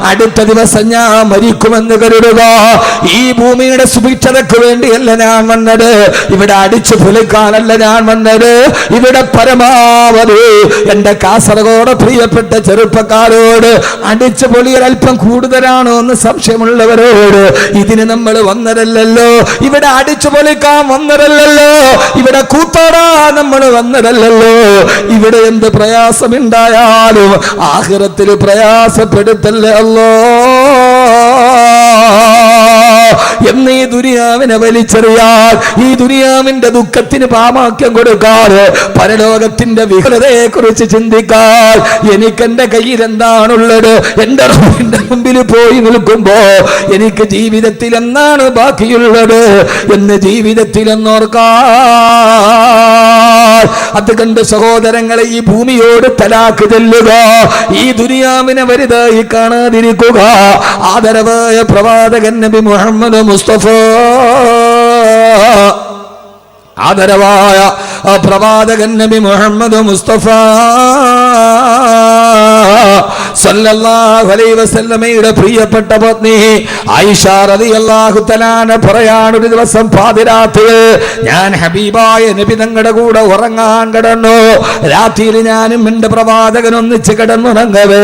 അടുത്ത ദിവസം ഞാൻ മരിക്കുമെന്ന് കരുതുക. ഈ ഭൂമിയുടെ സുഭിക്ഷതയ്ക്ക് വേണ്ടിയല്ല ഞാൻ വന്നത്, ഇവിടെ അടിച്ചു പൊളിക്കാനല്ല ഞാൻ വന്നത്. ഇവിടെ പരമാവധി എന്റെ കാസർഗോഡ് പ്രിയപ്പെട്ട ചെറുപ്പക്കാരോട് അടിച്ചു പൊളിയൽ അല്പം കൂടുതലാണോ എന്ന് സംശയമുള്ളവരോട്, ഇതിന് നമ്മൾ വന്നതല്ലല്ലോ, ഇവിടെ അടിച്ചു പൊളിക്കാൻ വന്നതല്ലല്ലോ, ഇവിടെ കൂത്താടാൻ നമ്മൾ വന്നതല്ലല്ലോ. ഇവിടെ എന്ത് പ്രയാസമുണ്ടായാലും ആഖിറത്തിൽ പ്രയാസപ്പെടുത്തല്ലേ അല്ലോ എന്ന് ഈ ദുനിയാവിനെ വലിച്ചെറിയാൻ, ഈ ദുനിയാവിന്റെ ദുഃഖത്തിന് പാമാക്യം കൊടുക്കാൻ, പരലോകത്തിന്റെ വിഫലതയെ കുറിച്ച് ചിന്തിക്കാൻ, എനിക്ക് എന്റെ കയ്യിൽ എന്താണുള്ളത്, എന്റെ റബ്ബിന്റെ മുമ്പിൽ പോയി നിൽക്കുമ്പോ എനിക്ക് ജീവിതത്തിൽ എന്താണ് ബാക്കിയുള്ളത് എന്ന് ജീവിതത്തിൽ എന്നോർക്കാൻ. അത് കണ്ട് സഹോദരങ്ങളെ, ഈ ഭൂമിയോട് തലാക്ക് ചെല്ലുക, ഈ ദുനിയാവിനെ വലുതായി കാണാതിരിക്കുക. ആദരവായ പ്രവാചകൻ നബി മുഹമ്മദ് മുസ്തഫ, ആദരവായ പ്രവാചകൻ നബി മുഹമ്മദ് മുസ്തഫ സല്ലല്ലാഹു അലൈഹി വസല്ലമയുടെ പ്രിയപ്പെട്ട പത്നി ആയിഷ റളിയല്ലാഹു തആല പറയാണ്, ഒരു ദിവസം പാതിരാത്രിയിൽ ഞാൻ ഹബീബായ നബി തങ്ങളുടെ കൂടെ ഉറങ്ങാൻ കിടന്നു. രാത്രിയിൽ ഞാനും എന്റെ പ്രവാചകൻ ഒന്നിച്ച് കിടന്നുറങ്ങവേ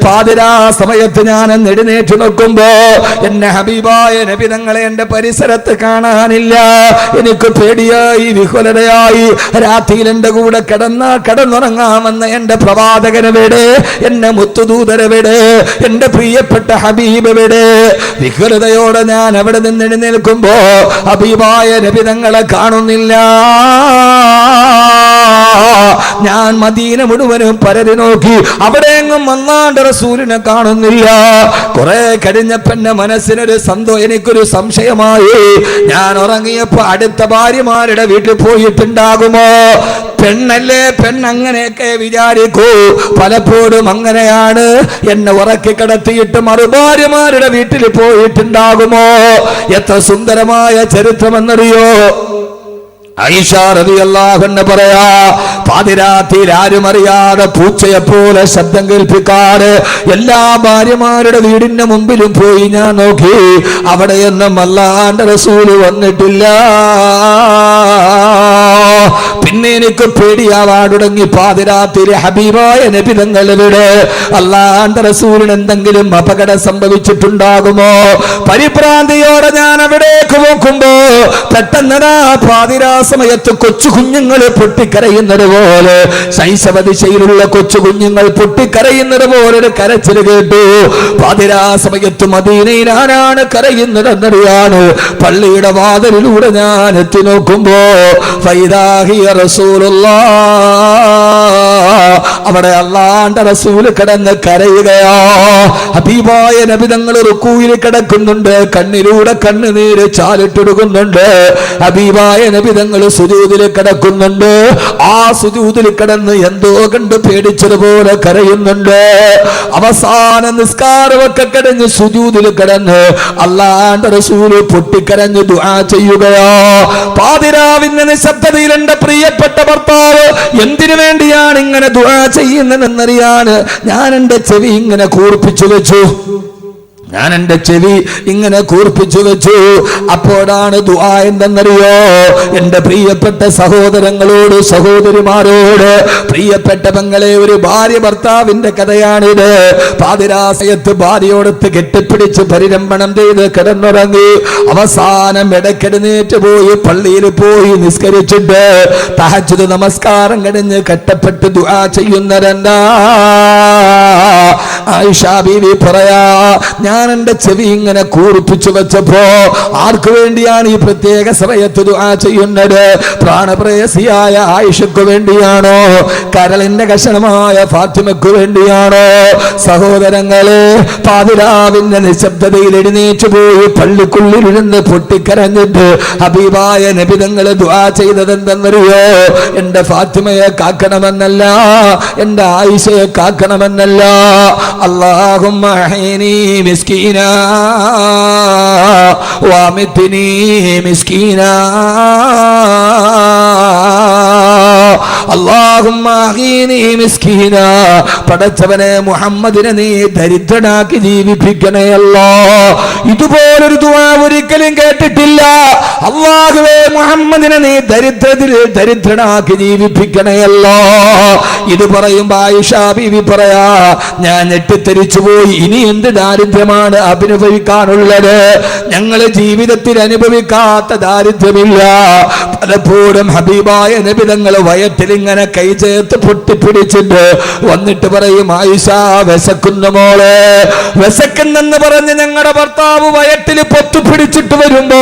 പാതിരാ സമയത്ത് ഞാൻ എഴുന്നേറ്റ് നോക്കുമ്പോ എന്നെ ഹബീബായ നബി തങ്ങളെ എന്റെ പരിസരത്ത് കാണാനില്ല. എനിക്ക് പേടിയായി, വിഹുലതയായി. രാത്രിയിൽ എന്റെ കൂടെ കിടന്നുറങ്ങാമെന്ന എന്റെ പ്രവാചകനെവിടെ, എന്നെ മുത്തുദൂതരെവിടെ, എന്റെ പ്രിയപ്പെട്ട ഹബീബെവിടെ? വിഹുലതയോടെ ഞാൻ അവിടെ നിന്ന് എഴുന്നേൽക്കുമ്പോ ഹബീബായ നബി തങ്ങളെ കാണുന്നില്ല. ഞാൻ മദീന മുഴുവനും പരതി നോക്കി, അവിടെയെങ്ങും അല്ലാഹുവിന്റെ റസൂലിനെ കാണുന്നില്ല. കുറെ കഴിഞ്ഞപ്പോ എന്റെ മനസ്സിനൊരു എനിക്കൊരു സംശയമായി. ഞാൻ ഉറങ്ങിയപ്പോ അടുത്ത ഭാര്യമാരുടെ വീട്ടിൽ പോയിട്ടുണ്ടാകുമോ? പെണ്ണല്ലേ, പെണ്ണങ്ങനെയൊക്കെ വിചാരിക്കൂ. പലപ്പോഴും അങ്ങനെയാണ്. എന്നെ ഉറക്കി കിടത്തിയിട്ട് മറുഭാര്യമാരുടെ വീട്ടിൽ പോയിട്ടുണ്ടാകുമോ? എത്ര സുന്ദരമായ ചരിത്രമെന്നറിയോ? ആയിഷ റളിയല്ലാഹു അൻഹ പറയാ, പാതിരാത്രിയിൽ ആരും അറിയാതെ പൂച്ചയെപ്പോലെ ശബ്ദം കേൾപ്പിക്കാറ് എല്ലാ ഭാര്യമാരുടെ വീടിന്റെ മുമ്പിലും പോയി ഞാൻ നോക്കി. അവിടെയൊന്നും അല്ലാഹുവിന്റെ റസൂൽ വന്നിട്ടില്ല. പിന്നെ എനിക്ക് പേടിയാവാൻ തുടങ്ങി. പാതിരാത്രി ഹബീബായ നബി തങ്ങളുടെ അല്ലാഹുവിന്റെ റസൂലിന് എന്തെങ്കിലും അപകടം സംഭവിച്ചിട്ടുണ്ടാകുമോ? പരിഭ്രാന്തിയോടെ ഞാൻ അവിടേക്ക് നോക്കുമ്പോ പെട്ടെന്ന് പാതിരാ സമയത്ത് കൊച്ചു കുഞ്ഞുങ്ങൾ പൊട്ടിക്കരയുന്നത് പോലെ, ശൈശവദിശയിലുള്ള കൊച്ചു കുഞ്ഞുങ്ങൾ പൊട്ടിക്കരയുന്നത് പോലെ ഒരു കരച്ചിൽ കേട്ടു. പാതിരാ സമയത്ത് മദീനയിൽ ആരാണ് കരയുന്നതെന്നറിയാണ്. പള്ളിയുടെ വാതിലിലൂടെ ഞാൻ എത്തി നോക്കുമ്പോ അവിടെ അല്ലാഹുവിന്റെ റസൂൽ കിടന്ന് കരയുകയാ. ഹബീബായ നബി തങ്ങൾ റുക്കൂയിൽ കിടക്കുന്നുണ്ട്, കണ്ണിലൂടെ കണ്ണുനീര് ചാലിട്ടൊടുക്കുന്നുണ്ട്. ഹബീബായ നബി തങ്ങൾ സുജൂദിൽ കിടക്കുന്നുണ്ട്. ആ സുജൂദിൽ കിടന്ന് എന്തോ കണ്ട് പേടിച്ചതുപോലെ കരയുന്നുണ്ട്. അവസാന നിസ്കാരമൊക്കെ കിടന്ന് സുജൂദിൽ കിടന്ന് അല്ലാഹുവിന്റെ റസൂൽ പൊട്ടിക്കരഞ്ഞ് ദുആ ചെയ്യുകയാ. പാതിരാവിന്റെ നിശബ്ദതയിൽ എന്റെ പ്രിയപ്പെട്ട ഭർത്താവ് എന്തിനു വേണ്ടിയാണ് ഇങ്ങനെ ദുആ ചെയ്യുന്നതെന്നറിയാൻ ഞാൻ എന്റെ ചെവി ഇങ്ങനെ കൂർപ്പിച്ചു വെച്ചു. അപ്പോഴാണ് ദുആ എന്തെന്നറിയോ? എന്റെ പ്രിയപ്പെട്ട സഹോദരങ്ങളോട്, സഹോദരിമാരോട്, പ്രിയപ്പെട്ട പെങ്ങളെ, ഒരു ഭാര്യ ഭർത്താവിന്റെ കഥയാണിത്. പാതിരാസയത്ത് ഭാര്യയോടൊത്ത് കെട്ടിപ്പിടിച്ച് പരിരംഭണം ചെയ്ത് കിടന്നുറങ്ങി. അവസാനം ഇടയ്ക്കെഴുന്നേറ്റ് പോയി പള്ളിയിൽ പോയി നിസ്കരിച്ചിട്ട് തഹജ്ജുദ് നമസ്കാരം കഴിഞ്ഞ് കെട്ടപ്പെട്ട് ദുആ ചെയ്യുന്നവരെന്താ? ആയിഷ ബീവി പറയാ, ഞാൻ എന്റെ ചെവി ഇങ്ങനെ കൂർപ്പിച്ചു വെച്ചപ്പോ ആർക്ക് വേണ്ടിയാണ് ഈ പ്രത്യേക സമയത്ത് ദുആ ചെയ്യുന്നത്? പ്രാണപ്രേയസിയായ ആയിഷയ്ക്ക് വേണ്ടിയാണോ? കരളിന്റെ കഷണമായ ഫാത്തിമയ്ക്ക് വേണ്ടിയാണോ? സഹോദരങ്ങളെ, പാതിരാവിന്റെ നിശബ്ദതയിൽ എഴുന്നേറ്റ് പോയി പള്ളിക്കുള്ളിലിരുന്ന് പൊട്ടിക്കരഞ്ഞിട്ട് ഹബീബായ നബി തങ്ങൾ ദുആ ചെയ്തതെന്തെന്നറിയോ? എന്റെ ഫാത്തിമയെ കാക്കണമെന്നല്ല, എന്റെ ആയിഷയെ കാക്കണമെന്നല്ല. അല്ലാഹുമ്മ അഹ്യിനി മിസ്കീനാ വഅമിത്നി മിസ്കീനാ. അല്ലാഹുമ്മ അഹീനി മിസ്കീന, പടച്ചവനെ മുഹമ്മദിനെ നീ ദരിദ്രനാക്കി ജീവിപ്പിക്കണേ അല്ലാ. ഇതുപോലൊരു ദുആ ഒരിക്കലും കേട്ടിട്ടില്ല. അല്ലാഹുവേ മുഹമ്മദിനെ നീ ദരിദ്രനാക്കി ജീവിപ്പിക്കണേ അല്ലാ. ഇത് പറയുമ്പോ ആയിഷ ബീവി പറയാ, ഞാൻ ഞെട്ടിത്തെരിച്ചു പോയി. ഇനി എന്ത് ദാരിദ്ര്യമാണ് അനുഭവിക്കാനുള്ളത്? ഞങ്ങള് ജീവിതത്തിൽ അനുഭവിക്കാത്ത ദാരിദ്ര്യമില്ല. പലപ്പോഴും ഹബീബായ നബി തങ്ങൾ വയറ്റിൽ ഇങ്ങനെ കൈ ചേർത്ത് പൊട്ടിപ്പിടിച്ചിട്ട് വന്നിട്ട് പറയും, ആയിഷ വിശക്കുന്നു മോളെ, വിശക്കുന്നെന്ന് പറഞ്ഞ് ഞങ്ങളുടെ ഭർത്താവ് വയറ്റിൽ പൊത്തുപിടിച്ചിട്ട് വരുമ്പോ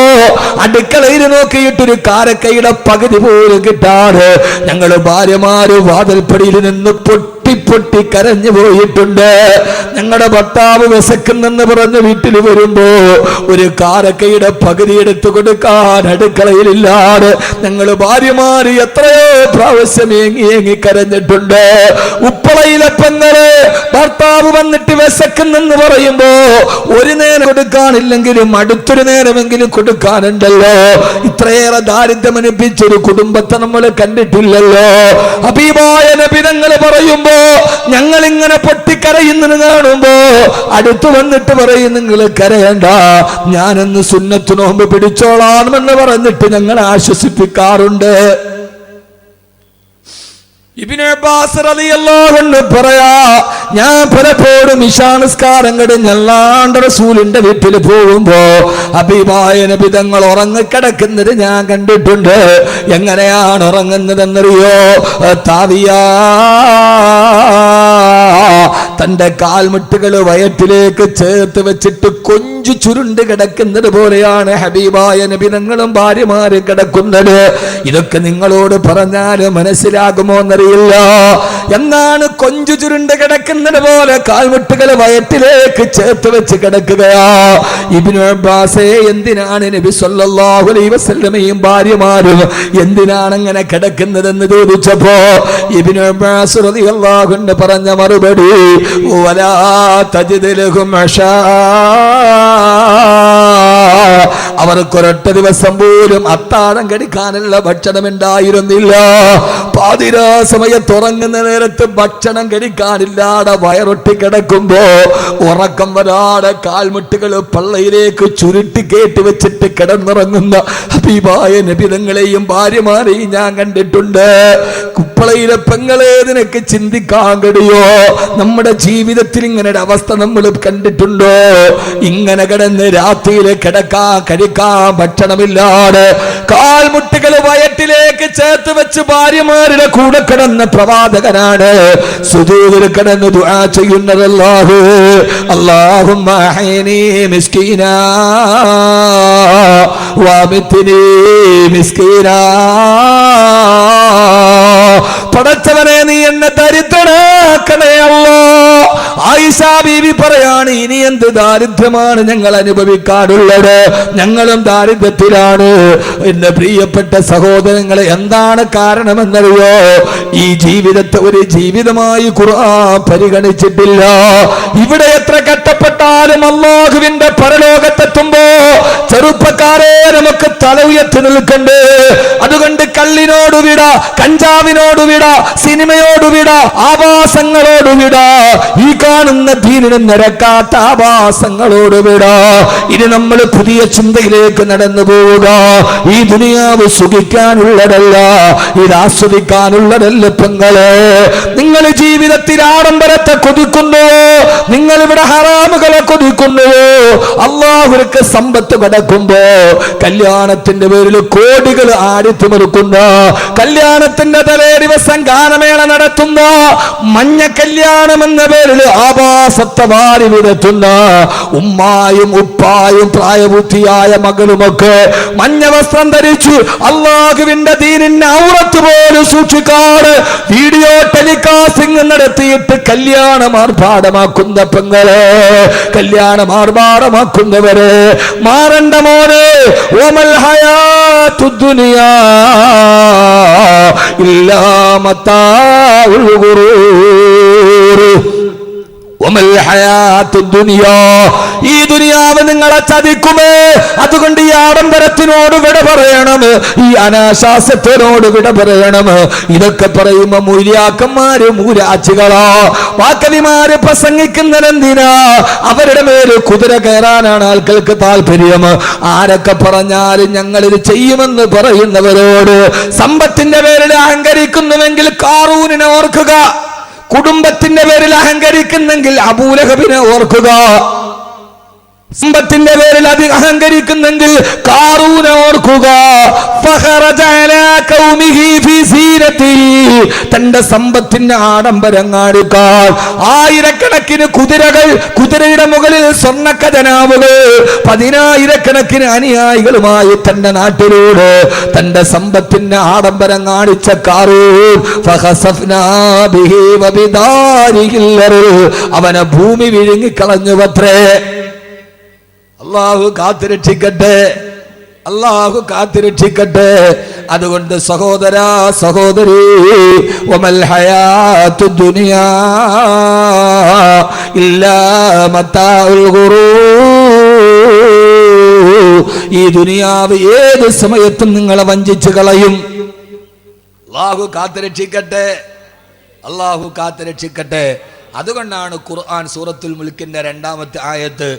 അടുക്കളയിൽ നോക്കിയിട്ടൊരു കാരക്കയുടെ പകുതി പോലും കിട്ടാതെ ഞങ്ങള് ഭാര്യമാര് വാതിൽപ്പടിയിൽ നിന്ന് പൊട്ടി കരഞ്ഞു പോയിട്ടുണ്ട്. ഞങ്ങളുടെ ഭർത്താവ് വിശക്കുന്നെന്ന് പറഞ്ഞ് വീട്ടിൽ വരുമ്പോ ഒരു കാരക്കയുടെ പകുതി എടുത്തു കൊടുക്കാൻ അടുക്കളയിലില്ലാതെ ഞങ്ങൾ ഭാര്യമാര് എത്രയോ പ്രാവശ്യം ഏങ്ങി കരഞ്ഞിട്ടുണ്ട്. ഉപ്പളയിലെ പെങ്ങള് ഭർത്താവ് വന്നിട്ട് വിശക്കുന്നെന്ന് പറയുമ്പോ ഒരു നേരം കൊടുക്കാനില്ലെങ്കിലും അടുത്തൊരു നേരമെങ്കിലും കൊടുക്കാനുണ്ടല്ലോ. ഇത്രയേറെ ദാരിദ്ര്യം അനുഭവിച്ചൊരു കുടുംബത്തെ നമ്മൾ കണ്ടിട്ടില്ലല്ലോ. ഹബീബായ നബി തങ്ങൾ പറയുമ്പോ ഞങ്ങൾ ഇങ്ങനെ പൊട്ടിക്കരയുന്നത് കാണുമ്പോ അടുത്തു വന്നിട്ട് പറയും, നിങ്ങൾ കരയണ്ട, ഞാനെന്ന് സുന്നത്ത് നോമ്പ് പിടിച്ചോളാമെന്ന് പറഞ്ഞിട്ട് ഞങ്ങൾ ആശ്വസിപ്പിക്കാറുണ്ട്. ഇബ്നു അബ്ബാസ് റളിയല്ലാഹു അൻഹു പറയാ, ഞാൻ പലപ്പോഴും ഇശാ നിസ്കാരം കഴിഞ്ഞ് അല്ലാഹുവിന്റെ റസൂലിന്റെ വീട്ടിൽ പോകുമ്പോ ഹബീബായ നബി തങ്ങൾ ഉറങ്ങിക്കിടക്കുന്നത് ഞാൻ കണ്ടിട്ടുണ്ട്. എങ്ങനെയാണ് ഉറങ്ങുന്നതെന്നറിയോ? താവിയാ, തന്റെ കാൽമുട്ടുകൾ വയറ്റിലേക്ക് ചേർത്ത് വെച്ചിട്ട് കൊഞ്ചു ചുരുണ്ട് കിടക്കുന്നത് പോലെയാണ് ഹബീബായ നബി തങ്ങളും ഭാര്യമാര് കിടക്കുന്നത്. ഇതൊക്കെ നിങ്ങളോട് പറഞ്ഞാല് മനസ്സിലാകുമോ എന്നറിയില്ല. എന്നാണ് കൊഞ്ചു ചുരുണ്ട് കിടക്കുന്നത് പോലെ കാൽമുട്ടുകൾ വയറ്റിലേക്ക് ചേർത്ത് വെച്ച് കിടക്കുകയാ. ഇബ്നു അബ്ബാസേ, എന്തിനാണ് നബി സല്ലല്ലാഹു അലൈഹി വസല്ലമയും ഭാര്യമാരും എന്തിനാണ് അങ്ങനെ കിടക്കുന്നതെന്ന് ചോദിച്ചപ്പോ ഇബ്നു അബ്ബാസ് റളിയല്ലാഹു അൻഹു പറഞ്ഞ മറുപടി, വലാ തജിദ് ലഹും അശാ, അവർക്കൊരൊറ്റ ദിവസം പോലും അത്താഴം കഴിക്കാനുള്ള ഭക്ഷണം ഉണ്ടായിരുന്നില്ല. പാതിരാ സമയത്ത് ഉറങ്ങുന്ന നേരത്ത് ഭക്ഷണം കഴിക്കാനില്ലാതെ വയറൊട്ടി കിടക്കുമ്പോ ഉറക്കം വരാതെ കാൽമുട്ടുകൾ പള്ളയിലേക്ക് ചുരുട്ടി കേട്ടി വെച്ചിട്ട് കിടന്നുറങ്ങുന്ന ഹബീബായ നബി തങ്ങളെയും ഭാര്യമാരെയും ഞാൻ കണ്ടിട്ടുണ്ട്. കുപ്പളയിലെ പെങ്ങളെ, നിനക്ക് ചിന്തിക്കാൻ കഴിയോ? നമ്മുടെ ജീവിതത്തിൽ ഇങ്ങനെ ഒരു അവസ്ഥ നമ്മൾ കണ്ടിട്ടുണ്ടോ? ഇങ്ങനെ കിടന്ന് രാത്രിയിൽ കഴിക്കാൻ ഭക്ഷണമില്ലാതെ കാൽമുട്ടുകൾ വയറ്റിലേക്ക് ചേർത്ത് വെച്ച് ഭാര്യമാരുടെ കൂടെ കിടന്ന പ്രവാചകനാണ് സുജൂദിൽ കിടന്ന് ദുആ ചെയ്യുന്നത്. അല്ലാഹുമ്മ അഹ്യിനി മിസ്കീനാ വഅമിത്നി മിസ്കീനാ. പടച്ചവനെ, നീ എന്നെ ദരിദ്രനാക്കണേ അല്ലാ. ആയിഷ ബീവി പറയാണ്, ഇനി എന്ത് ദാരിദ്ര്യമാണ് ഞങ്ങൾ അനുഭവിക്കാറുള്ളത്? ഞങ്ങളും ദാരിദ്ര്യത്തിലാണ്. എന്റെ പ്രിയപ്പെട്ട സഹോദരങ്ങളെ, എന്താണ് കാരണമെന്നറിയോ? ഈ ജീവിതത്തെ ഒരു ജീവിതമായി ഖുർആൻ പരിഗണിച്ചിട്ടില്ല. ഇവിടെ എത്ര കഷ്ടപ്പെട്ടാലും അല്ലാഹുവിന്റെ പരലോകത്തെത്തുമ്പോ ചെറുപ്പക്കാരെ നമുക്ക് തല ഉയർത്തി നിൽക്കണ്ടേ. അതുകൊണ്ട് കള്ളിനോട് വിട, കഞ്ചാവിനോട് വിട, സിനിമയോട് വിട, ആവാസങ്ങളോട് വിട, ഈ കാണുന്ന ദീനിന് നിരക്കാത്ത ആവാസങ്ങളോട് വിട. ഇനി നമ്മൾ പുതിയ ചിന്തയിലേക്ക് നടന്നു പോവുക. ഈ ദുനിയാവ് സുഖിക്കാനുള്ളതല്ല, ഇത് ആസ്വദിക്കാനുള്ളതല്ല. പെങ്ങളെ, നിങ്ങൾ ജീവിതത്തിൽ ആഡംബരത്തെ കൊതിക്കുന്നുവോ? നിങ്ങൾ ഇവിടെ ഹറാമുകളെ കൊതിക്കുന്നുവോ? അല്ലാഹുവിற்கு സമ്പത്ത് കിടക്കുമ്പോ കല്യാണത്തിന്റെ പേരിൽ കോടികൾ ആടിത്തിമിറുക്കുന്ന, കല്യാണത്തിന്റെ തലേ ദിവസം ഗാനമേള നടത്തുന്ന, മഞ്ഞ കല്യാണം എന്ന പേരിൽ ആഭാസത്തെ വാരി വിടത്തുന്ന ഉമ്മായും ഉപ്പായും പ്രായപൂർത്തിയായ മകളുമൊക്കെ മഞ്ഞ വസ്ത്രം ധരിച്ചു അല്ലാഹുവിന്റെ ദീനിന്റെ ഔറത്ത് പോലും സൂക്ഷിക്കാതെ വീഡിയോ ടെലികാസ്റ്റിംഗ് നടത്തിയിട്ട് കല്യാണം ആർഭാടമാക്കുന്ന പെങ്ങളെ, കല്യാണം ആർഭാടമാക്കുന്നവരെ മാറണ്ട മോനെ. ഓമൽ ഹയാത്തു ദുനിയാ ഇല്ലാ മതാഉൽ ഗുറൂർ. വമൽ ഹയാത്തുദ് ദുനിയാ, ഈ ദുനിയാവ് നിങ്ങളെ ചതിക്കുമേ. അതുകൊണ്ട് ഈ ആഡംബരത്തിനോട് വിട പറയണം, ഈ അനാശാസ്യത്തിനോട് വിട പറയണം. ഇതൊക്കെ പറയുമ്പോ മൂല്യാക്കന്മാര് മൂരാച്ചികളോ വാക്കവിമാര് പ്രസംഗിക്കുന്നതെന്തിനാ? അവരുടെ മേല് കുതിര കയറാനാണ് ആൾക്കാർക്ക് താല്പര്യം. ആരൊക്കെ പറഞ്ഞാലും ഞങ്ങളിത് ചെയ്യുമെന്ന് പറയുന്നവരോട് സമ്പത്തിന്റെ പേരിൽ അഹങ്കരിക്കുന്നുവെങ്കിൽ കാറൂനിനെ ഓർക്കുക, കുടുംബത്തിന്റെ പേരിൽ അഹങ്കരിക്കുന്നെങ്കിൽ അബൂലഹബിനെ ഓർക്കുക, സമ്പത്തിന്റെ പേരിൽ അഹങ്കരിക്കുന്നെങ്കിൽ കാറൂനെ ഓർക്കുക. തന്റെ സമ്പത്തിന്റെ ആഡംബരം കാണിക്കാൻ ആയിരക്കണക്കിന് കുതിരകൾ, കുതിരയുടെ മുകളിൽ സ്വർണ്ണ ഖജനാവുകൾ, 10,000കണക്കിന് അനുയായികളുമായി തന്റെ നാട്ടിലൂടെ തന്റെ സമ്പത്തിന്റെ ആഡംബരം കാണിച്ച കാറൂൻ അവനെ ഭൂമി വിഴുങ്ങിക്കളഞ്ഞുവത്രേ. അല്ലാഹു കാത്തുരക്ഷിക്കട്ടെ, അല്ലാഹു കാത്തുരക്ഷിക്കട്ടെ. അതുകൊണ്ട് സഹോദരാ സഹോദരി, വമൽ ഹയാത്തുദ് ദുനിയാ ഇല്ലാ മതാഉൽ ഗുറൂർ. ഈ ദുനിയാവ് ഏത് സമയത്തും നിങ്ങളെ വഞ്ചിച്ചു കളയും. അല്ലാഹു കാത്തുരക്ഷിക്കട്ടെ, അല്ലാഹു കാത്തുരക്ഷിക്കട്ടെ. അതുകൊണ്ടാണ് ഖുർആൻ സൂറത്തുൽ മുൽക്കിന്റെ 2-ാമത്തെ ആയത്ത്